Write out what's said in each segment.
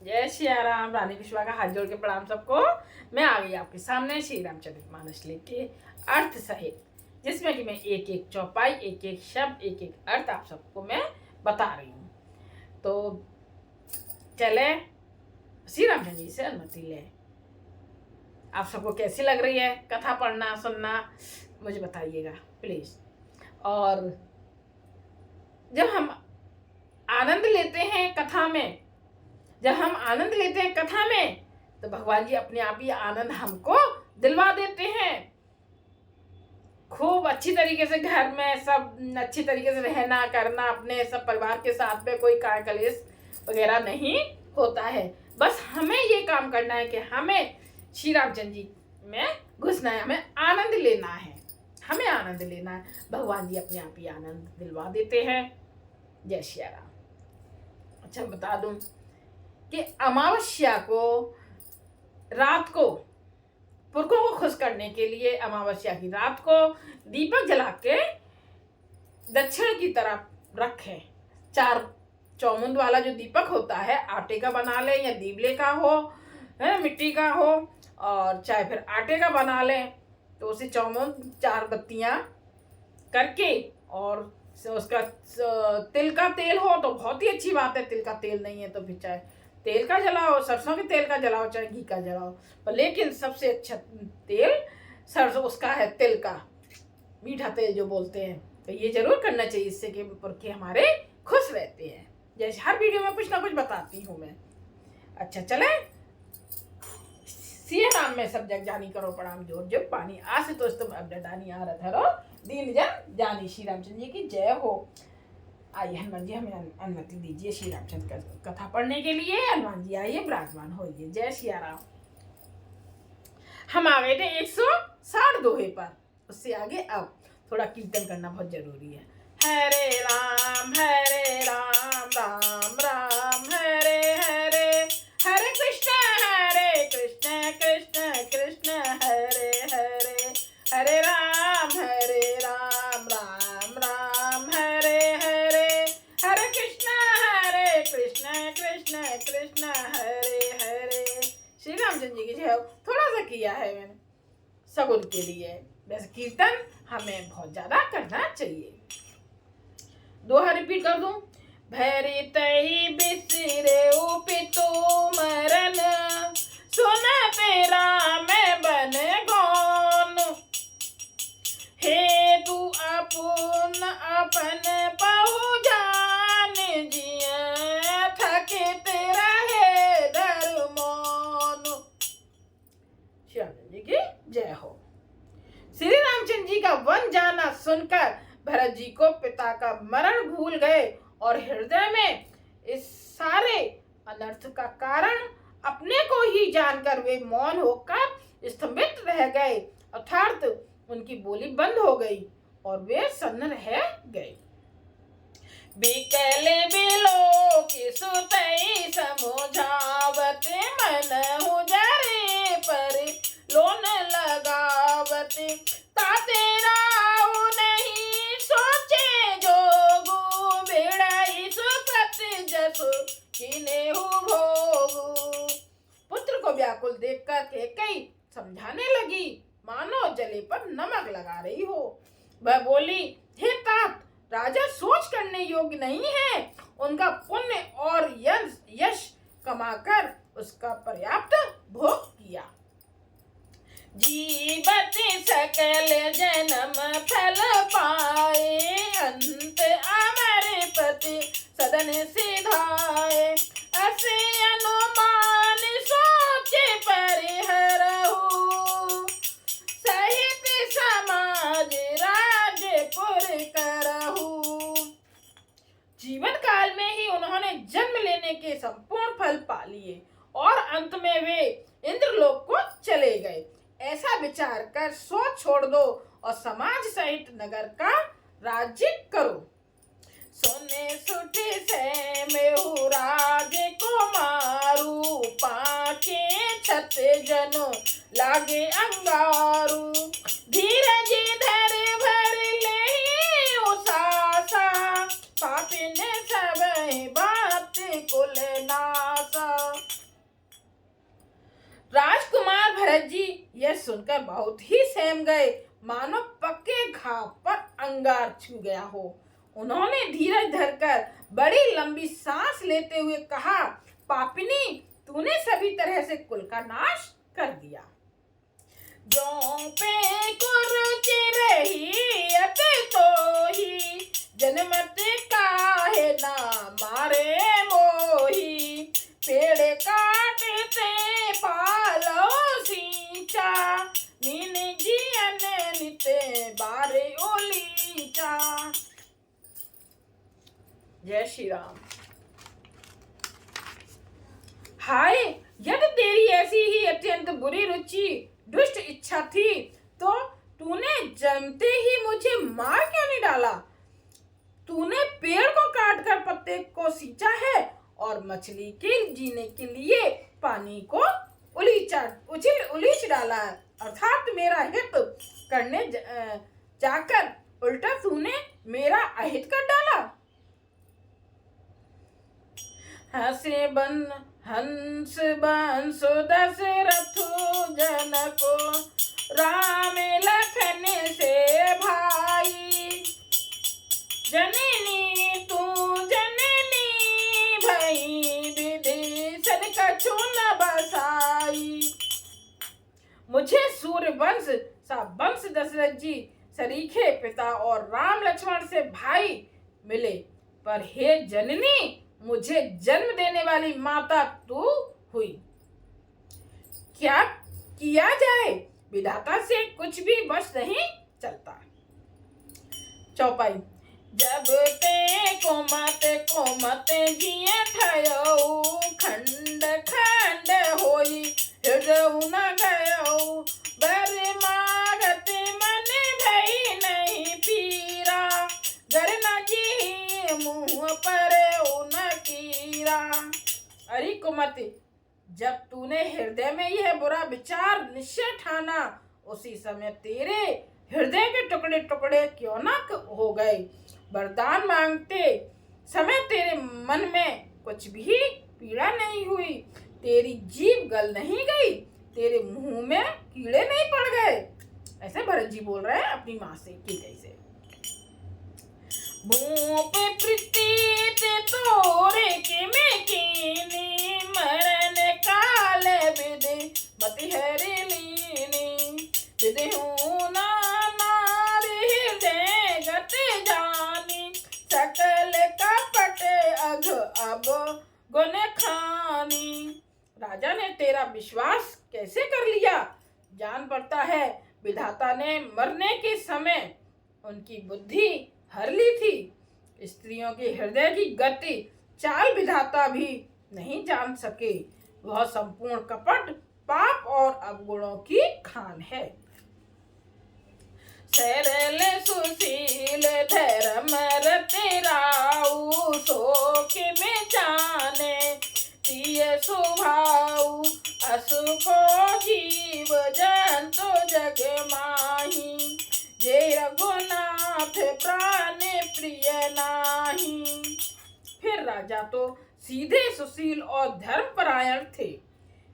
जय सिया राम। रानी विश्वा का हाथ जोड़ के प्रणाम सबको। मैं आ गई आपके सामने श्री रामचरितमानस लेके अर्थ सहित, जिसमें कि मैं एक एक चौपाई, एक एक शब्द, एक एक अर्थ आप सबको मैं बता रही हूँ। तो चले श्री रामचंद्र जी से अनुमति ले। आप सबको कैसी लग रही है कथा पढ़ना सुनना, मुझे बताइएगा प्लीज। और जब हम आनंद लेते हैं कथा में, तो भगवान जी अपने आप ही आनंद हमको दिलवा देते हैं। खूब अच्छी तरीके से घर में सब अच्छी तरीके से रहना करना, अपने सब परिवार के साथ में कोई काय कलेश वगैरह नहीं होता है। बस हमें ये काम करना है कि हमें श्री रामचंद्र जी में घुसना है, हमें आनंद लेना है, भगवान जी अपने आप ही आनंद दिलवा देते हैं। जय श्री राम। अच्छा बता दूं कि अमावस्या को रात को पुरखों को खुश करने के लिए अमावस्या की रात को दीपक जला के दक्षिण की तरफ रखें। 4 चौमुंद वाला जो दीपक होता है, आटे का बना ले या दीवले का हो, है मिट्टी का हो, और चाहे फिर आटे का बना ले, तो उसे चौमुंद 4 बत्तियां करके, और उसका तिल का तेल हो तो बहुत ही अच्छी बात है। तिल का तेल नहीं है तो फिर चाहे तेल का जलाओ, सरसों के तेल का जलाओ, चाहे घी का जलाओ, पर लेकिन सबसे अच्छा तेल सरसों उसका है, तिल का मीठा तेल जो बोलते हैं। तो ये जरूर करना चाहिए, इससे कि पुरखे हमारे खुश रहते हैं। जैसे हर वीडियो में कुछ ना कुछ बताती हूँ मैं। अच्छा चले सिया राम में सब जग जानी करो प्रणाम जोर जो पानी आसे तो तुम अब डानी आ रहा था दीन जन जानी। श्री रामचंद्र जी की जय हो। आइए हनुमान जी हमें अनुमति दीजिए श्री रामचंद्र का कथा पढ़ने के लिए। हनुमान जी आइए विराजमान होइए। जय सिया राम। हम आ गए थे 160 दोहे पर, उससे आगे अब थोड़ा कीर्तन करना बहुत जरूरी है। हरे राम राम राम हरे हरे, हरे कृष्ण कृष्ण कृष्ण हरे हरे, हरे राम राम राम हरे हरे, हरे कृष्ण कृष्ण कृष्ण हरे हरे। श्री रामचंद्र जी की जय। थोड़ा सा किया है मैंने सगुन के लिए, वैसे कीर्तन हमें बहुत ज्यादा करना चाहिए। दोहा रिपीट कर दूं। भरी तही बिसरे उपितो मरन, सुन तेरा मैं बन गौन, हे तू अपुन अपन पहु जान, जिया थके तेरा है धर्मोन। श्री रामचंद्र जी की जय हो। श्री रामचंद्र जी का वन जाना सुनकर भरत जी को पिता का मरण भूल गए और हृदय में इस सारे अनर्थ का कारण अपने को ही जानकर वे मौन होकर स्तंभित रह गए, अर्थात उनकी बोली बंद हो गई और वे सन्न रह गए। बिकल बिलो की सुतई समझावत, मन हुजरे पर लोन लगावत, ताते राव नहीं सोचे जोगु, भिड़ई सुकृत जसु किनेहु भोगु। पुत्र को व्याकुल देखकर कैकेयी समझाने लगी, मानो जले पर नमक लगा रही हो। वह बोली, हे तात, राजा सोच करने योग्य नहीं है। उनका पुण्य और यश कमाकर उसका पर्याप्त भोग किया। जीवत सकल जन्म फल पाए, अंत अमर पति सदन सिधाए, असे अनुमान सोचे परिहरहु, सहित समाज राजपुर करहु। जीवन काल में ही उन्होंने जन्म लेने के संपूर्ण फल पा लिए और अंत में वे इंद्रलोक को चले गए। ऐसा विचार कर सोच छोड़ दो और समाज सहित नगर का राज्य करो। सोने सुठी से मेहु राज को मारू, पाके छत जनो लागे अंगारू, धीरज धर भर ले उसासा, पापिन सब बात कुल नासा। भरत जी यह सुनकर बहुत ही सहम गए, मानो पक्के घाव पर अंगार छू गया हो। उन्होंने धीरज धरकर बड़ी लंबी सांस लेते हुए कहा, पापिनी, तूने सभी तरह से कुल का नाश कर दिया। जो पे कुरुचि रही अति तो ही, जन्मत काहे ना मारे मोही। पेड़ काटते पालो सींचा, नीन जियन निते बारे ओलीचा। जय श्री राम। हाय, यदि तेरी ऐसी ही अत्यंत बुरी रुचि, दुष्ट इच्छा थी, तो तूने जन्मते ही मुझे मार क्यों नहीं डाला? तूने पेड़ को काटकर पत्ते को सींचा है और मछली के जीने के लिए पानी को उलीच डाला है, अर्थात मेरा हित करने जाकर उल्टा तूने मेरा अहित कर डाला। हंस बंसु दशरथु जनको, राम लखन से भाई। जननी तू जननी भई, विभीषण कछु न बसाई। मुझे सूर्य वंश सा वंश दशरथ जी सरीखे पिता और राम लक्ष्मण से भाई मिले, पर हे जननी, मुझे जन्म देने वाली माता तू हुई। क्या किया जाए, विधाता से कुछ भी वश नहीं चलता। चौपाई। जब ते कोमत जिए ठयो, खंड खंड होई हृदय न गयो। बर मागत मन भई नहीं पीरा, गर न जी मुँह पर उन कीरा। अरे कुमति, जब तूने हृदय में यह बुरा विचार निश्चय ठाना, उसी समय तेरे हृदय के टुकड़े टुकड़े क्यों न हो गए। वरदान मांगते समय तेरे मन में कुछ भी पीड़ा नहीं हुई, तेरी जीभ गल नहीं गई, तेरे मुंह में कीड़े नहीं पड़ गए। ऐसे भरत जी बोल रहे हैं अपनी माँ से कि कैसे। भूप प्रीत तोरे के में कीनी, मरण काल विधि मति हरि लीनी। विधि हूँ ना नारी हृदय गत जानी, सकल कपट अघ अब गुण खानी। राजा ने तेरा विश्वास कैसे कर लिया? जान पड़ता है विधाता ने मरने के समय उनकी बुद्धि हर ली थी। स्त्रियों के हृदय की गति चाल विधाता भी नहीं जान सके। वह संपूर्ण कपट, पाप और अवगुणों की खान है। सरल सुशील धर्म रति राऊ, शोक में जाने प्रिय स्वभाव। असुखो जीव जंतु जग माही, जे रघुनाथ प्राण प्रिय नाही। फिर राजा तो सीधे सुशील और धर्मपरायण थे।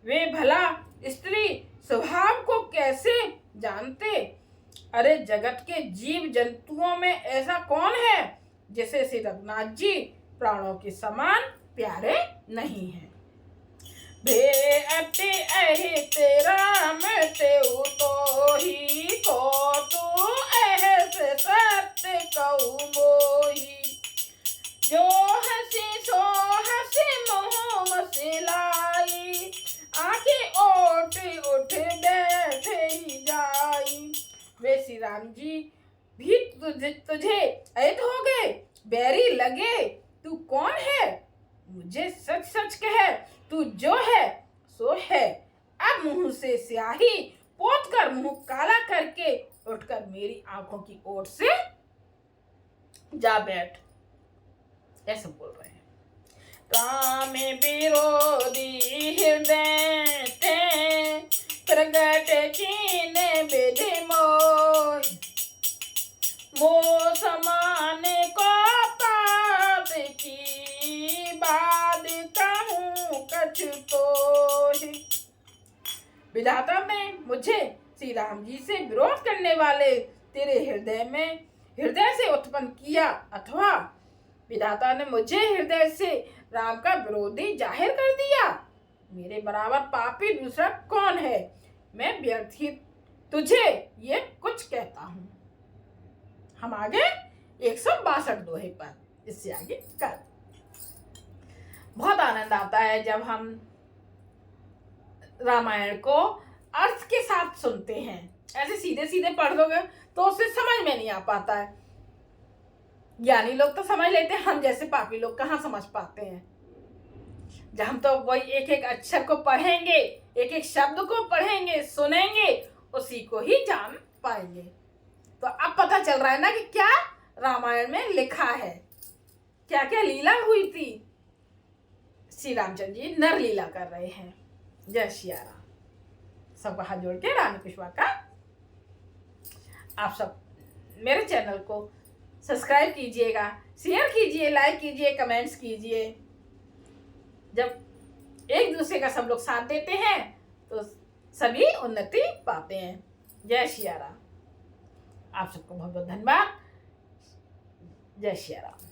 वे भला स्त्री स्वभाव को कैसे जानते? अरे जगत के जीव जंतुओं में ऐसा कौन है जिसे श्री रघुनाथ जी प्राणों के समान प्यारे नहीं हैं। भेअति अहित राम तेउ तोहि, को तू अहस सत्य कहु मोहि। जो हसी सो हसी मोह मसिलाई, आँखें ओट उठ बैठे ही जाई। वे श्री राम जी भी तुझे अहित हो गए, बैरी लगे। तू कौन है? मुझे सच सच कह, तू जो है सो है। अब मुंह से स्याही पोत कर मुंह काला करके उठकर मेरी आंखों की ओर से जा बैठ। ऐसे बोल रहे हैं। राम विरोधी हृदय ते, प्रगट कीन विधि मोह। मोह समान को पाप की, बाद कहूँ कछु तोहि। विधाता ने मुझे श्री राम जी से विरोध करने वाले तेरे हृदय से उत्पन्न किया, अथवा विधाता ने मुझे हृदय से राम का विरोधी जाहिर कर दिया। मेरे बराबर पापी दूसरा कौन है? मैं व्यर्थ ही तुझे ये कुछ कहता हूं। हम आगे 162 दोहे पर, इससे आगे कर। बहुत आनंद आता है जब हम रामायण को अर्थ के साथ सुनते हैं। ऐसे सीधे सीधे पढ़ दोगे तो उसे समझ में नहीं आ पाता है। ज्ञानी लोग तो समझ लेते हैं, हम जैसे पापी लोग कहाँ समझ पाते हैं। जब हम तो वही एक एक अक्षर को पढ़ेंगे, एक एक शब्द को पढ़ेंगे, सुनेंगे, उसी को ही जान पाएंगे। तो अब पता चल रहा है ना कि क्या रामायण में लिखा है, क्या क्या लीला हुई थी। श्री रामचंद्र जी नर लीला कर रहे हैं। जय सिया राम। सबका हाथ जोड़ के रानी पुष्पा का आप सब मेरे चैनल को सब्सक्राइब कीजिएगा, शेयर कीजिए, लाइक कीजिए, कमेंट्स कीजिए। जब एक दूसरे का सब लोग साथ देते हैं तो सभी उन्नति पाते हैं। जय सिया राम। आप सबको बहुत बहुत धन्यवाद। जय सिया राम।